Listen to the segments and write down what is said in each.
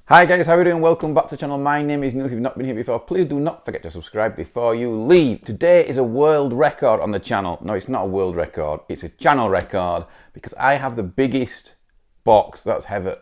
Hi guys, how are you doing? Welcome back to the channel. My name is Neil. If you've not been here before, please do not forget to subscribe before you leave. Today is a world record on the channel. No, it's not a world record, it's a channel record because I have the biggest box that's ever.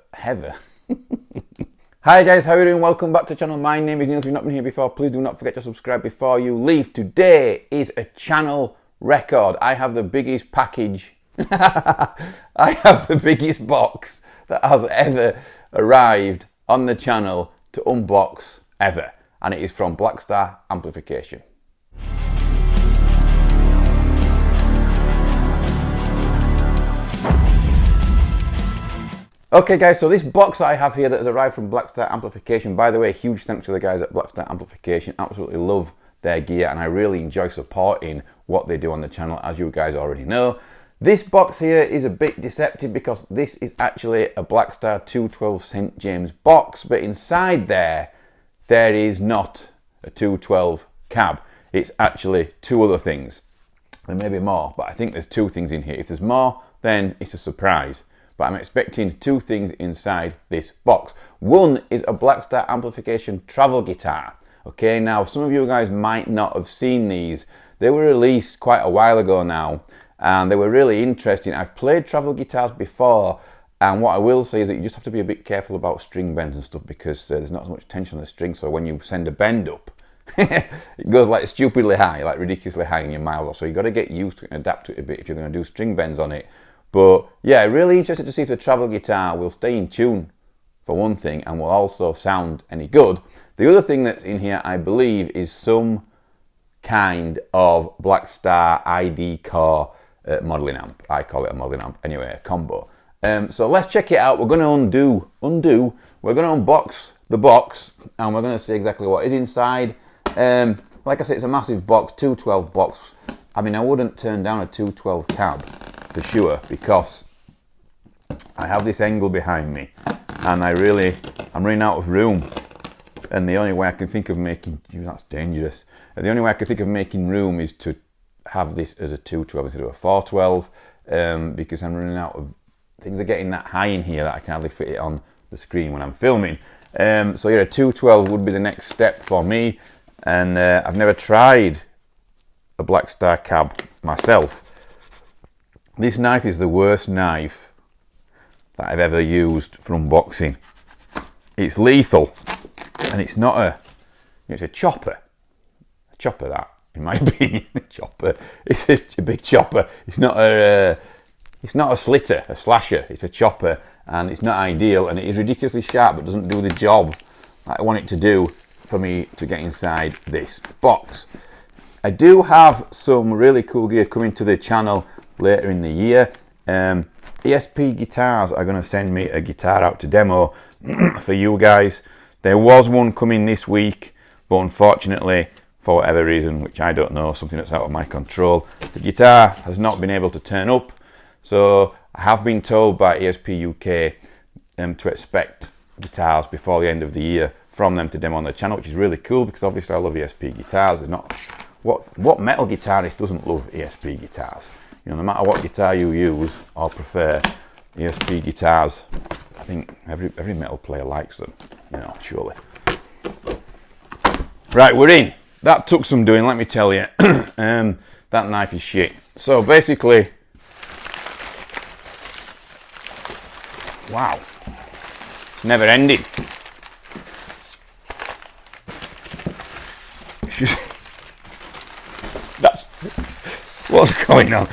Hi guys, how are you doing? Welcome back to the channel. My name is Neil. If you've not been here before, please do not forget to subscribe before you leave. Today is a channel record. I have the biggest package. I have the biggest box that has ever arrived on the channel to unbox ever, and it is from Blackstar Amplification. Okay guys, so this box I have here that has arrived from Blackstar Amplification, by the way, huge thanks to the guys at Blackstar Amplification. Absolutely love their gear and I really enjoy supporting what they do on the channel, as you guys already know. This box here is a bit deceptive because this is actually a Blackstar 212 St. James box, but inside there is not a 212 cab. It's actually two other things. There may be more, but I think there's two things in here. If there's more, then it's a surprise. But I'm expecting two things inside this box. One is a Blackstar Amplification travel guitar. Okay, now some of you guys might not have seen these. They were released quite a while ago now, and they were really interesting. I've played travel guitars before, and what I will say is that you just have to be a bit careful about string bends and stuff because there's not so much tension on the string, so when you send a bend up, it goes like stupidly high, like ridiculously high in your miles off, so you've got to get used to it and adapt to it a bit if you're going to do string bends on it. But yeah, really interested to see if the travel guitar will stay in tune, for one thing, and will also sound any good. The other thing that's in here, I believe, is some kind of Blackstar ID Core modeling amp. I call it a modeling amp anyway, a combo. So let's check it out. We're going to we're going to unbox the box and we're going to see exactly what is inside. Like I said, it's a massive box, 212 box. I mean, I wouldn't turn down a 212 cab for sure because I have this angle behind me and I'm running out of room. And the only way I can think of making, that's dangerous. The only way I can think of making room is to have this as a 212 instead of a 412 because I'm running out of, things are getting that high in here that I can hardly fit it on the screen when I'm filming. So yeah, a 212 would be the next step for me, and I've never tried a Blackstar cab myself. This knife is the worst knife that I've ever used for unboxing. It's lethal, and it's not a, it's a chopper. A chopper, that, in my opinion, a chopper. It's a big chopper. It's not a slitter, a slasher. It's a chopper, and it's not ideal, and it is ridiculously sharp, but doesn't do the job that I want it to do for me to get inside this box. I do have some really cool gear coming to the channel later in the year. ESP Guitars are going to send me a guitar out to demo for you guys. There was one coming this week, but unfortunately, for whatever reason, which I don't know, something that's out of my control, the guitar has not been able to turn up. So I have been told by ESP UK to expect guitars before the end of the year from them to demo on the channel, which is really cool because obviously I love ESP guitars. There's not, what metal guitarist doesn't love ESP guitars? You know, no matter what guitar you use or prefer, ESP guitars, I think every metal player likes them, you know, surely. Right, we're in. That took some doing, let me tell you. That knife is shit. So basically, wow, it's never ending. That's what's going on.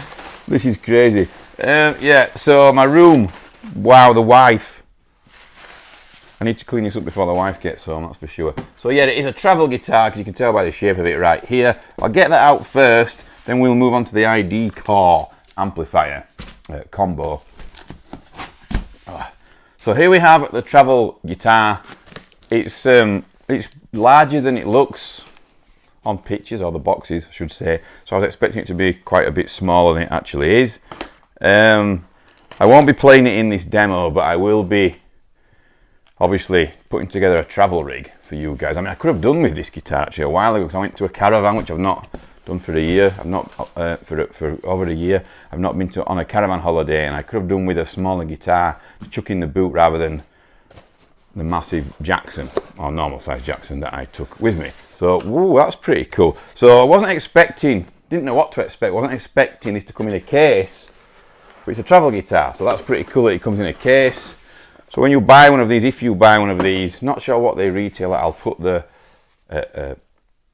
This is crazy. Yeah, so my room, wow, the wife. I need to clean this up before the wife gets home, that's for sure. So yeah, it is a travel guitar, because you can tell by the shape of it right here. I'll get that out first, then we'll move on to the ID Core amplifier combo. So here we have the travel guitar. It's larger than it looks on pictures, or the boxes, I should say. So I was expecting it to be quite a bit smaller than it actually is. I won't be playing it in this demo, but I will be obviously putting together a travel rig for you guys. I mean, I could have done with this guitar actually a while ago because I went to a caravan, which I've not done for a year. I've not for over a year. I've not been on a caravan holiday, and I could have done with a smaller guitar to chuck in the boot rather than the massive Jackson, or normal size Jackson that I took with me. So, woo, that's pretty cool. So I wasn't expecting, didn't know what to expect, wasn't expecting this to come in a case, but it's a travel guitar, so that's pretty cool that it comes in a case. So when you buy one of these, if you buy one of these, not sure what they retail at, I'll put the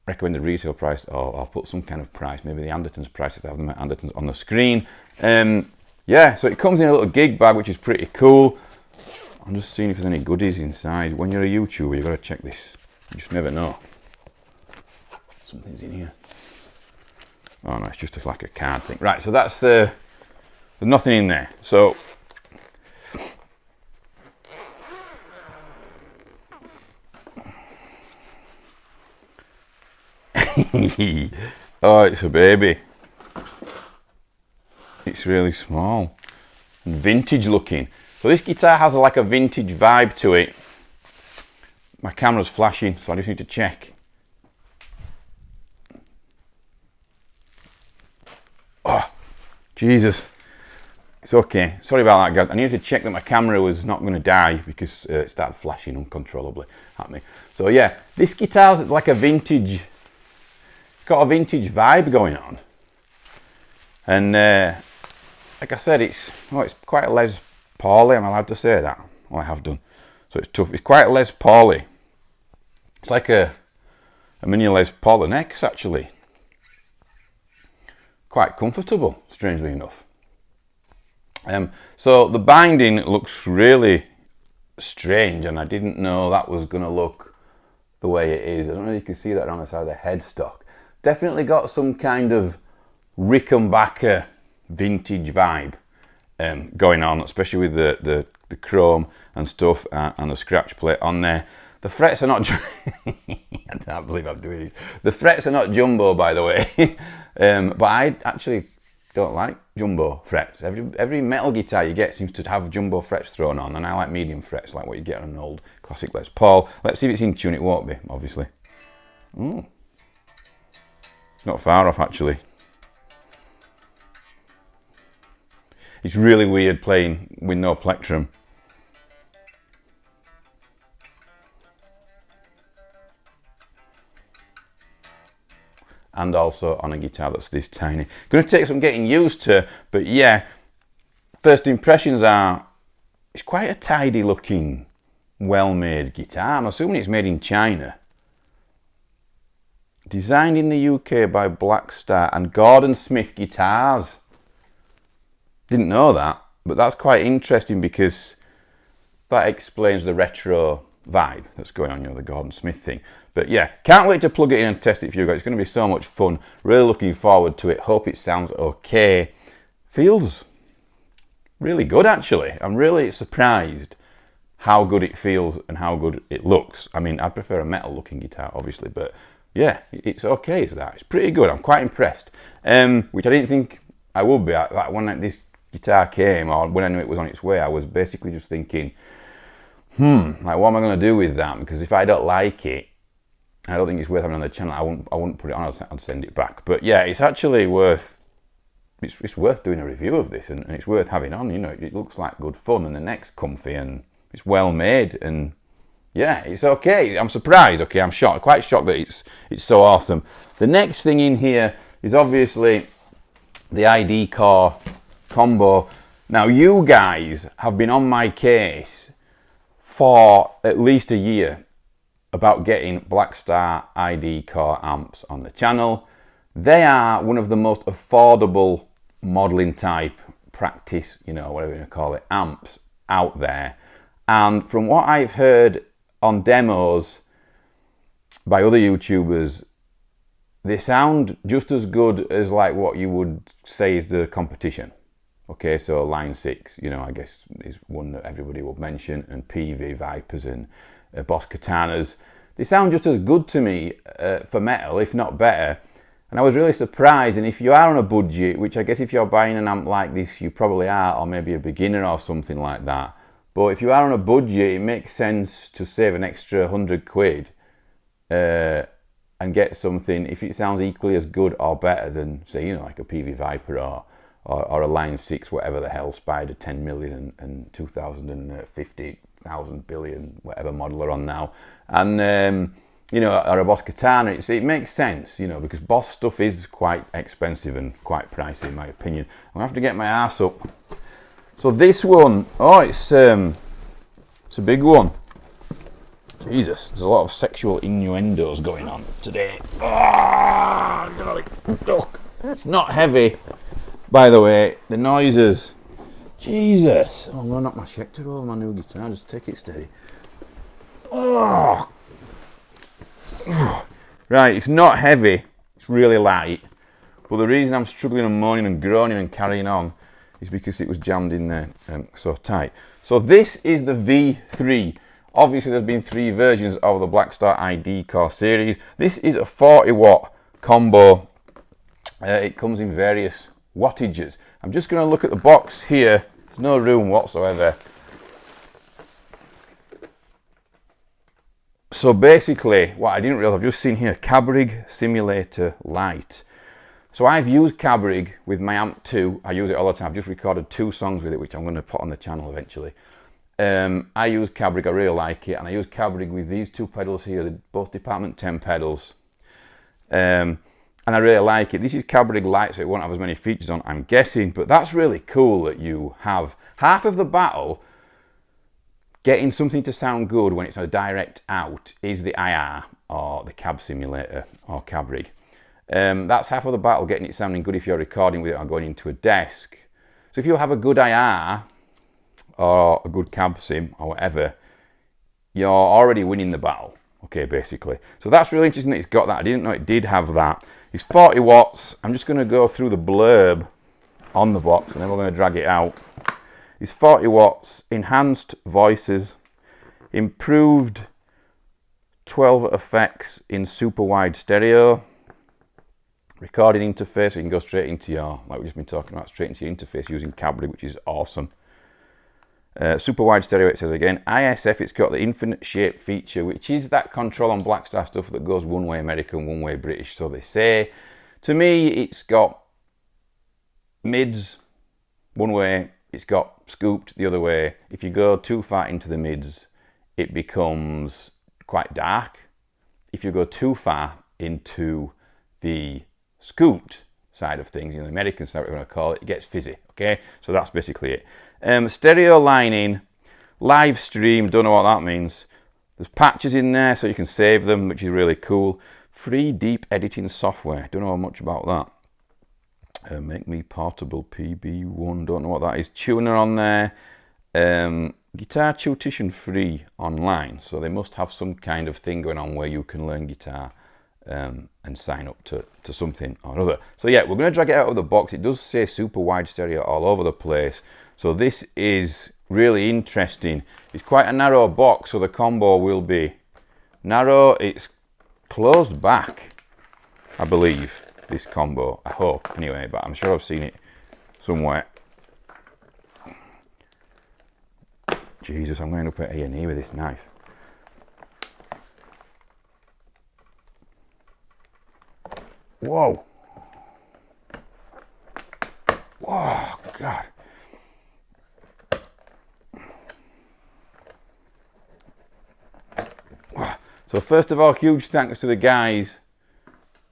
recommended retail price, or I'll put some kind of price, maybe the Anderton's price if they have them at Anderton's on the screen. Yeah, so it comes in a little gig bag, which is pretty cool. I'm just seeing if there's any goodies inside. When you're a YouTuber, you've got to check this. You just never know. Something's in here. Oh no, it's just like a card thing. Right, so that's, there's nothing in there. So, oh, it's a baby. It's really small and vintage looking. So this guitar has like a vintage vibe to it. My camera's flashing, so I just need to check. Oh, Jesus. It's okay. Sorry about that, guys. I needed to check that my camera was not going to die because it started flashing uncontrollably at me. So yeah, this guitar's like a vintage, got a vintage vibe going on. And like I said, it's quite a Les Pauly. Am I allowed to say that? Well, I have done. So it's tough. It's quite Les Pauly. It's like a mini Les Paul. The neck's actually quite comfortable, strangely enough. So the binding looks really strange, and I didn't know that was going to look the way it is. I don't know if you can see that around the side of the headstock. Definitely got some kind of Rickenbacker vintage vibe going on, especially with the chrome and stuff, and the scratch plate on there. The frets are not I can't believe I'm doing this. The frets are not jumbo, by the way. But I actually don't like jumbo frets. Every metal guitar you get seems to have jumbo frets thrown on, and I like medium frets, like what you get on an old classic Les Paul. Let's see if it's in tune. It won't be, obviously. Ooh. It's not far off, actually. It's really weird playing with no plectrum. And also on a guitar that's this tiny. Going to take some getting used to, but yeah, first impressions are, it's quite a tidy looking, well-made guitar. I'm assuming it's made in China. Designed in the UK by Blackstar and Gordon Smith Guitars. Didn't know that, but that's quite interesting because that explains the retro vibe that's going on, you know, the Gordon Smith thing. But yeah, can't wait to plug it in and test it for you guys. It's going to be so much fun. Really looking forward to it. Hope it sounds okay. Feels really good, actually. I'm really surprised how good it feels and how good it looks. I mean, I prefer a metal looking guitar, obviously, but yeah, it's okay as that. It's pretty good. I'm quite impressed. Which I didn't think I would be. Like when this guitar came, or when I knew it was on its way, I was basically just thinking, like, what am I going to do with that? Because if I don't like it, I don't think it's worth having on the channel. I wouldn't put it on. I'd send it back. But yeah, it's actually worth. It's worth doing a review of this, and it's worth having on. You know, it looks like good fun, and the neck's comfy, and it's well made, and yeah, it's okay. I'm surprised. Okay, I'm shocked. Quite shocked that it's so awesome. The next thing in here is obviously the ID Core combo. Now, you guys have been on my case for at least a year about getting Blackstar ID Core amps on the channel. They are one of the most affordable modeling type practice, you know, whatever you call it, amps out there. And from what I've heard on demos by other YouTubers, they sound just as good as like what you would say is the competition. Okay, so Line 6, you know, I guess is one that everybody would mention, and PV Vipers and Boss Katanas. They sound just as good to me for metal, if not better. And I was really surprised. And if you are on a budget, which I guess if you're buying an amp like this, you probably are, or maybe a beginner or something like that. But if you are on a budget, it makes sense to save an extra 100 quid and get something, if it sounds equally as good or better than, say, you know, like a PV Viper or a Line 6, whatever the hell, Spider 10 million and 2050 1,000 billion, whatever model are on now. And, you know, or a Boss Katana, it makes sense, you know, because Boss stuff is quite expensive and quite pricey in my opinion. I'm gonna have to get my ass up. So this one, oh, it's a big one. Jesus, there's a lot of sexual innuendos going on today. Oh, God, it's not heavy, by the way. The noises, Jesus. Oh, I'm gonna knock my Schecter over my new guitar. Just take it steady. Oh. Right, it's not heavy. It's really light. But the reason I'm struggling and moaning and groaning and carrying on is because it was jammed in there so tight. So this is the V3. Obviously there's been 3 versions of the Blackstar ID Core series. This is a 40 watt combo. It comes in various wattages. I'm just going to look at the box here. There's no room whatsoever. So basically, what I didn't realize, I've just seen here, Cabrig Simulator Lite. So I've used Cabrig with my Amp 2. I use it all the time. I've just recorded 2 songs with it, which I'm going to put on the channel eventually. I use Cabrig, I really like it, and I use Cabrig with these 2 pedals here, they're both Department 10 pedals. And I really like it. This is Cabrig Lite, so it won't have as many features on, I'm guessing, but that's really cool that you have half of the battle. Getting something to sound good when it's a direct out is the IR, or the cab simulator, or Cabrig. That's half of the battle, getting it sounding good if you're recording with it or going into a desk. So if you have a good IR, or a good cab sim, or whatever, you're already winning the battle, okay, basically. So that's really interesting that it's got that. I didn't know it did have that. It's 40 watts. I'm just going to go through the blurb on the box, and then we're going to drag it out. It's 40 watts, enhanced voices, improved 12 effects in super wide stereo, recording interface, so you can go straight into your, like we've just been talking about, straight into your interface using Cabrig, which is awesome. Super wide stereo, it says again. ISF, it's got the infinite shape feature, which is that control on Blackstar stuff that goes one way American, one way British, so they say. To me, it's got mids one way, it's got scooped the other way. If you go too far into the mids, it becomes quite dark. If you go too far into the scooped side of things, you know, the American side, whatever you want to call it, it gets fizzy, okay? So that's basically it. Stereo lining, live stream, don't know what that means. There's patches in there so you can save them, which is really cool. Free deep editing software, don't know much about that. Make me portable PB1, don't know what that is. Tuner on there. Guitar tuition free online, so they must have some kind of thing going on where you can learn guitar and sign up to something or other. So yeah, we're going to drag it out of the box. It does say super wide stereo all over the place. So this is really interesting. It's quite a narrow box, so the combo will be narrow. It's closed back, I believe, this combo. I hope, anyway, but I'm sure I've seen it somewhere. Jesus, I'm going up at A&E with this knife. Whoa. Whoa, God. So first of all, huge thanks to the guys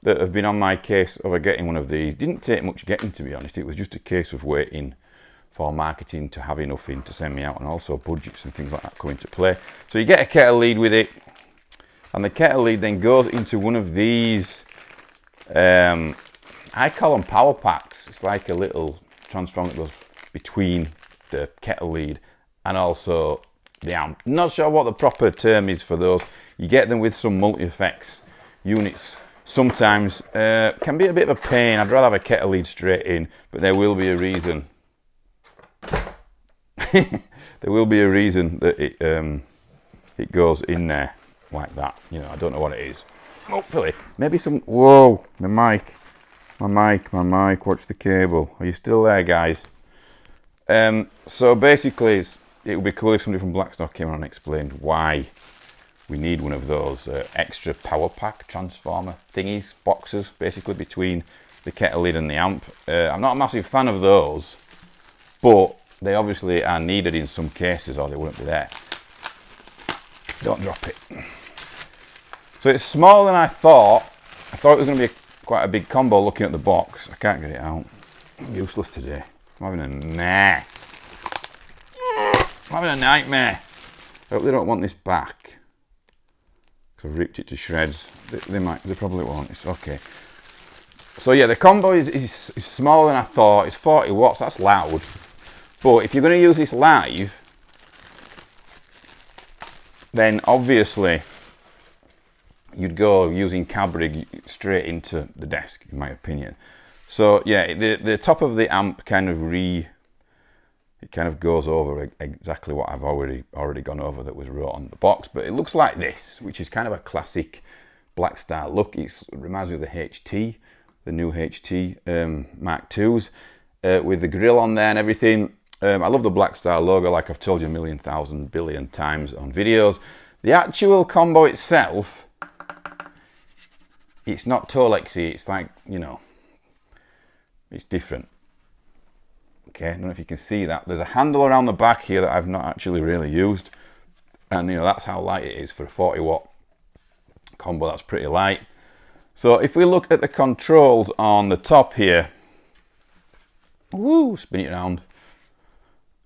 that have been on my case over getting one of these. Didn't take much getting, to be honest. It was just a case of waiting for marketing to have enough in to send me out, and also budgets and things like that come into play. So you get a kettle lead with it, and the kettle lead then goes into one of these, I call them power packs. It's like a little transformer that goes between the kettle lead and also the amp. Not sure what the proper term is for those. You get them with some multi-effects units. Sometimes can be a bit of a pain. I'd rather have a kettle lead straight in, but there will be a reason. There will be a reason that it goes in there like that. You know, I don't know what it is. Hopefully, maybe some. Whoa, my mic. Watch the cable. Are you still there, guys? So basically, it would be cool if somebody from Blackstar came on and explained why we need one of those extra power pack transformer thingies, boxes, basically between the kettle lid and the amp. I'm not a massive fan of those, but they obviously are needed in some cases or they wouldn't be there. Don't drop it. So it's smaller than I thought. I thought it was going to be quite a big combo looking at the box. I can't get it out. I'm useless today. I'm having a nightmare. I'm having a nightmare. I hope they don't want this back. Because I've ripped it to shreds. They probably won't. It's okay. So yeah, the combo is smaller than I thought. It's 40 watts. That's loud. But if you're going to use this live, then obviously you'd go using cab rig straight into the desk, in my opinion. So yeah, the top of the amp kind of goes over exactly what I've already gone over that was wrote on the box, but it looks like this, which is kind of a classic Blackstar look. It reminds me of the HT, the new HT Mark IIs, with the grill on there and everything. I love the Blackstar logo, like I've told you a million, thousand, billion times on videos. The actual combo itself, it's not Tolexy, it's like, you know, it's different. Okay, I don't know if you can see that. There's a handle around the back here that I've not actually really used. And, you know, that's how light it is for a 40 watt combo. That's pretty light. So if we look at the controls on the top here, woo, spin it around.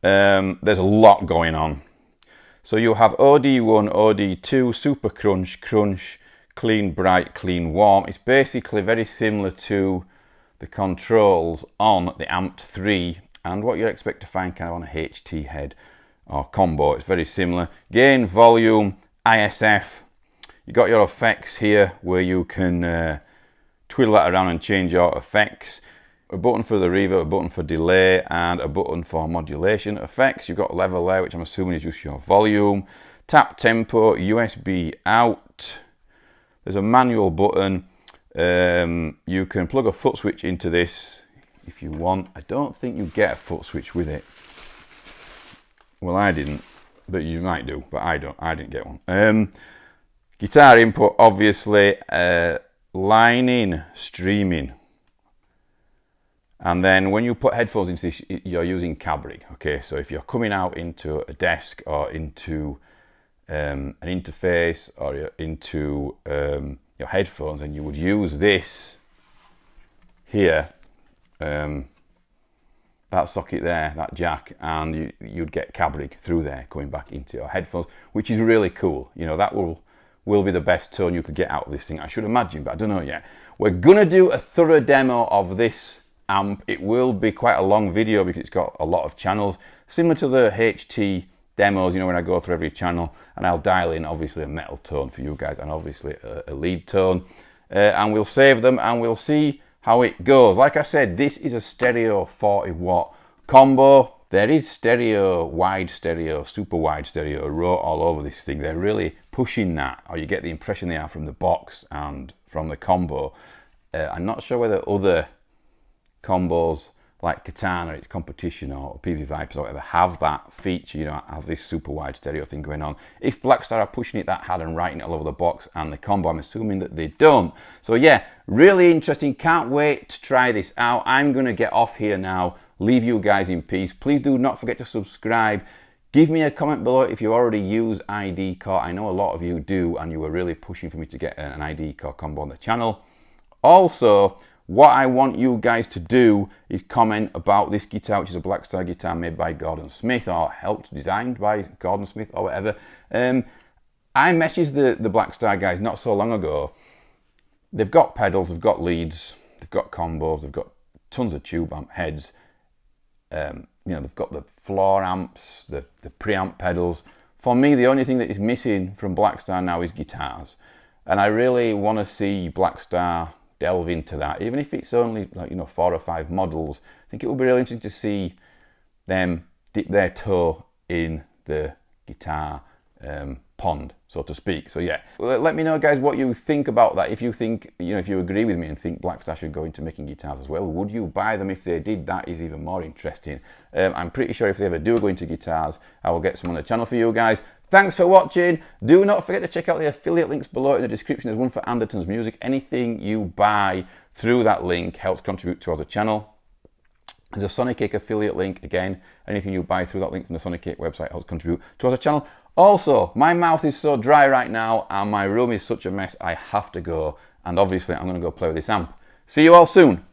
There's a lot going on. So you have OD1, OD2, Super Crunch, Crunch, Clean Bright, Clean Warm. It's basically very similar to the controls on the Amp 3 and what you'd expect to find kind of on a HT head or combo. It's very similar. Gain, volume, ISF. You got your effects here where you can twiddle that around and change your effects. A button for the reverb, a button for delay, and a button for modulation effects. You've got level there, which I'm assuming is just your volume. Tap tempo, USB out. There's a manual button. You can plug a foot switch into this if you want. I don't think you get a foot switch with it. Well, I didn't, but you might do, but I didn't get one. Guitar input, obviously, line in, streaming. And then when you put headphones into this, you're using cab rig. Okay, so if you're coming out into a desk or into an interface or you're into your headphones, and you would use this here, that socket there, that jack, and you'd get cab rig through there coming back into your headphones, which is really cool. You know, that will be the best tone you could get out of this thing, I should imagine, but I don't know yet. We're gonna do a thorough demo of this amp. It will be quite a long video because it's got a lot of channels, similar to the HT demos, you know, when I go through every channel, and I'll dial in obviously a metal tone for you guys and obviously a lead tone, and we'll save them and we'll see how it goes. Like I said, this is a stereo 40 watt combo. There is stereo, wide stereo, super wide stereo wrote all over this thing. They're really pushing that, or you get the impression they are from the box and from the combo. I'm not sure whether other combos like Katana, its competition, or PV Vipers or whatever have that feature, you know, have this super wide stereo thing going on. If Blackstar are pushing it that hard and writing it all over the box and the combo, I'm assuming that they don't. So yeah, really interesting. Can't wait to try this out. I'm going to get off here now, leave you guys in peace. Please do not forget to subscribe. Give me a comment below if you already use ID Core. I know a lot of you do, and you were really pushing for me to get an ID Core combo on the channel. Also, what I want you guys to do is comment about this guitar, which is a Blackstar guitar made by Gordon Smith, or helped designed by Gordon Smith, or whatever. I messaged the Blackstar guys not so long ago. They've got pedals, they've got leads, they've got combos, they've got tons of tube amp heads. You know, they've got the floor amps, the preamp pedals. For me, the only thing that is missing from Blackstar now is guitars. And I really want to see Blackstar delve into that, even if it's only, like, you know, 4 or 5 models. I think it will be really interesting to see them dip their toe in the guitar pond, so to speak. So yeah, let me know, guys, what you think about that. If you think, you know, if you agree with me and think Blackstar should go into making guitars as well, would you buy them if they did? That is even more interesting. I'm pretty sure if they ever do go into guitars, I will get some on the channel for you guys. Thanks for watching. Do not forget to check out the affiliate links below in the description. There's one for Anderton's Music. Anything you buy through that link helps contribute towards the channel. There's a Sonic Cake affiliate link. Again, anything you buy through that link from the Sonic Cake website helps contribute towards the channel. Also, my mouth is so dry right now and my room is such a mess, I have to go. And obviously I'm going to go play with this amp. See you all soon.